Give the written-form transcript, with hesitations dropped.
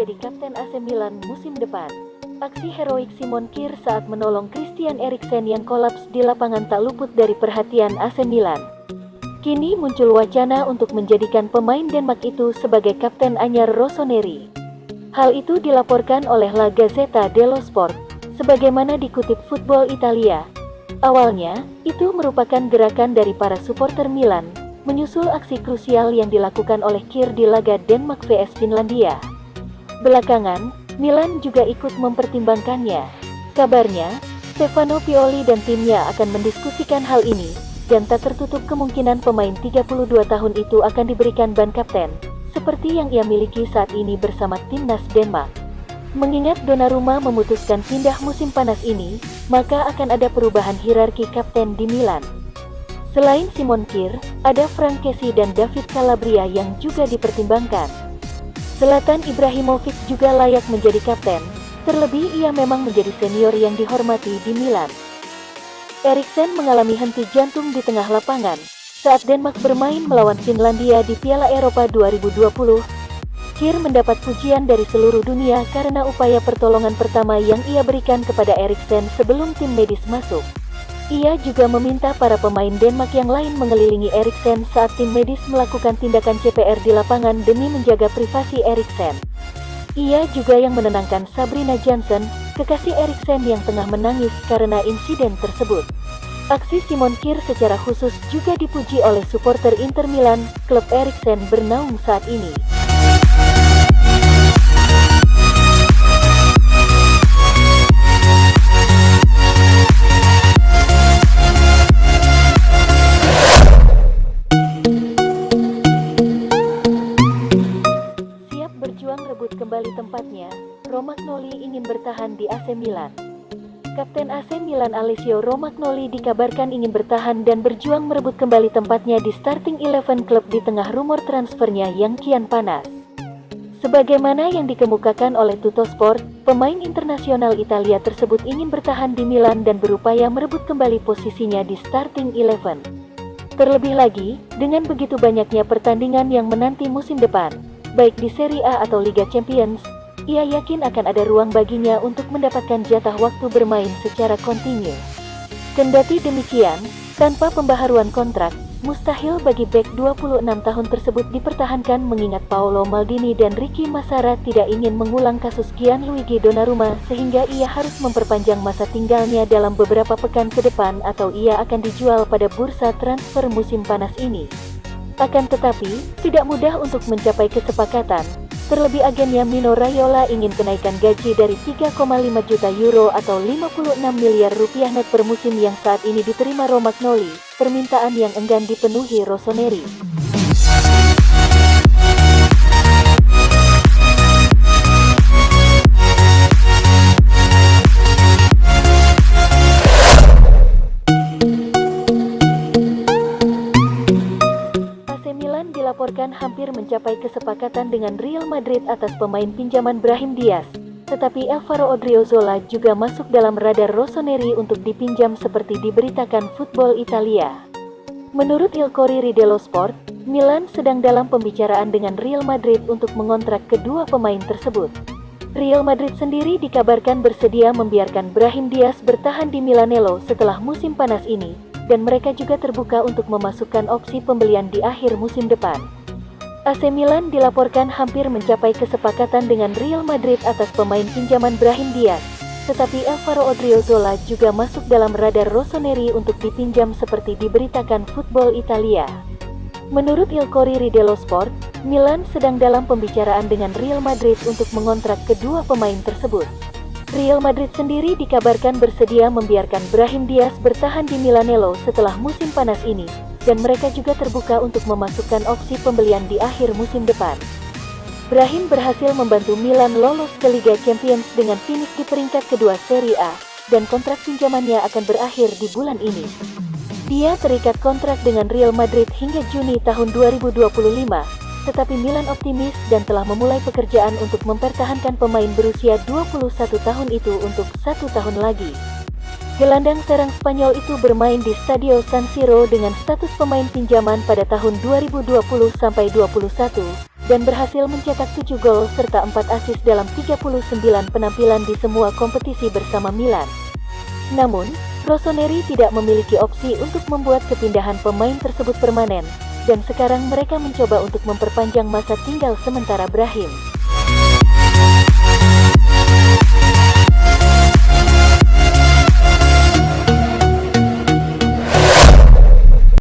menjadi kapten AC Milan musim depan. Aksi heroik Simon Kjær saat menolong Christian Eriksen yang kolaps di lapangan tak luput dari perhatian AC Milan. Kini muncul wacana untuk menjadikan pemain Denmark itu sebagai kapten anyar Rossoneri. Hal itu dilaporkan oleh La Gazzetta dello Sport, sebagaimana dikutip Football Italia. Awalnya, itu merupakan gerakan dari para supporter Milan, menyusul aksi krusial yang dilakukan oleh Kjær di laga Denmark vs Finlandia. Belakangan, Milan juga ikut mempertimbangkannya. Kabarnya, Stefano Pioli dan timnya akan mendiskusikan hal ini, dan tak tertutup kemungkinan pemain 32 tahun itu akan diberikan ban kapten, seperti yang ia miliki saat ini bersama timnas Denmark. Mengingat Donnarumma memutuskan pindah musim panas ini, maka akan ada perubahan hierarki kapten di Milan. Selain Simon Kjær, ada Frank Kessie dan David Calabria yang juga dipertimbangkan. Zlatan Ibrahimovic juga layak menjadi kapten, terlebih ia memang menjadi senior yang dihormati di Milan. Eriksen mengalami henti jantung di tengah lapangan saat Denmark bermain melawan Finlandia di Piala Eropa 2020. Kjær mendapat pujian dari seluruh dunia karena upaya pertolongan pertama yang ia berikan kepada Eriksen sebelum tim medis masuk. Ia juga meminta para pemain Denmark yang lain mengelilingi Eriksen saat tim medis melakukan tindakan CPR di lapangan demi menjaga privasi Eriksen. Ia juga yang menenangkan Sabrina Janssen, kekasih Eriksen yang tengah menangis karena insiden tersebut. Aksi Simon Kjær secara khusus juga dipuji oleh supporter Inter Milan, klub Eriksen bernaung saat ini. Kembali tempatnya, Romagnoli ingin bertahan di AC Milan. Kapten AC Milan Alessio Romagnoli dikabarkan ingin bertahan dan berjuang merebut kembali tempatnya di starting 11 klub di tengah rumor transfernya yang kian panas. Sebagaimana yang dikemukakan oleh Tuttosport, pemain internasional Italia tersebut ingin bertahan di Milan dan berupaya merebut kembali posisinya di starting 11. Terlebih lagi, dengan begitu banyaknya pertandingan yang menanti musim depan, baik di Serie A atau Liga Champions, ia yakin akan ada ruang baginya untuk mendapatkan jatah waktu bermain secara kontinu. Kendati demikian, tanpa pembaharuan kontrak, mustahil bagi bek 26 tahun tersebut dipertahankan mengingat Paolo Maldini dan Ricky Massara tidak ingin mengulang kasus Gianluigi Donnarumma sehingga ia harus memperpanjang masa tinggalnya dalam beberapa pekan ke depan atau ia akan dijual pada bursa transfer musim panas ini. Akan tetapi, tidak mudah untuk mencapai kesepakatan, terlebih agennya Mino Raiola ingin kenaikan gaji dari 3,5 juta euro atau 56 miliar rupiah net per musim yang saat ini diterima Romagnoli, permintaan yang enggan dipenuhi Rossoneri. Dilaporkan hampir mencapai kesepakatan dengan Real Madrid atas pemain pinjaman Brahim Diaz, tetapi Alvaro Odriozola juga masuk dalam radar Rossoneri untuk dipinjam seperti diberitakan Football Italia. Menurut Il Corriere dello Sport, Milan sedang dalam pembicaraan dengan Real Madrid untuk mengontrak kedua pemain tersebut. Real Madrid sendiri dikabarkan bersedia membiarkan Brahim Diaz bertahan di Milanello setelah musim panas ini, dan mereka juga terbuka untuk memasukkan opsi pembelian di akhir musim depan. AC Milan dilaporkan hampir mencapai kesepakatan dengan Real Madrid atas pemain pinjaman Brahim Diaz, tetapi Alvaro Odriozola juga masuk dalam radar Rossoneri untuk dipinjam seperti diberitakan Football Italia. Menurut Il Corriere dello Sport, Milan sedang dalam pembicaraan dengan Real Madrid untuk mengontrak kedua pemain tersebut. Real Madrid sendiri dikabarkan bersedia membiarkan Brahim Diaz bertahan di Milanello setelah musim panas ini, dan mereka juga terbuka untuk memasukkan opsi pembelian di akhir musim depan. Brahim berhasil membantu Milan lolos ke Liga Champions dengan finish di peringkat kedua Serie A, dan kontrak pinjamannya akan berakhir di bulan ini. Dia terikat kontrak dengan Real Madrid hingga Juni tahun 2025, tetapi Milan optimis dan telah memulai pekerjaan untuk mempertahankan pemain berusia 21 tahun itu untuk 1 tahun lagi. Gelandang serang Spanyol itu bermain di Stadio San Siro dengan status pemain pinjaman pada tahun 2020-21, dan berhasil mencetak 7 gol serta 4 assist dalam 39 penampilan di semua kompetisi bersama Milan. Namun, Rossoneri tidak memiliki opsi untuk membuat kepindahan pemain tersebut permanen, dan sekarang mereka mencoba untuk memperpanjang masa tinggal sementara Brahim.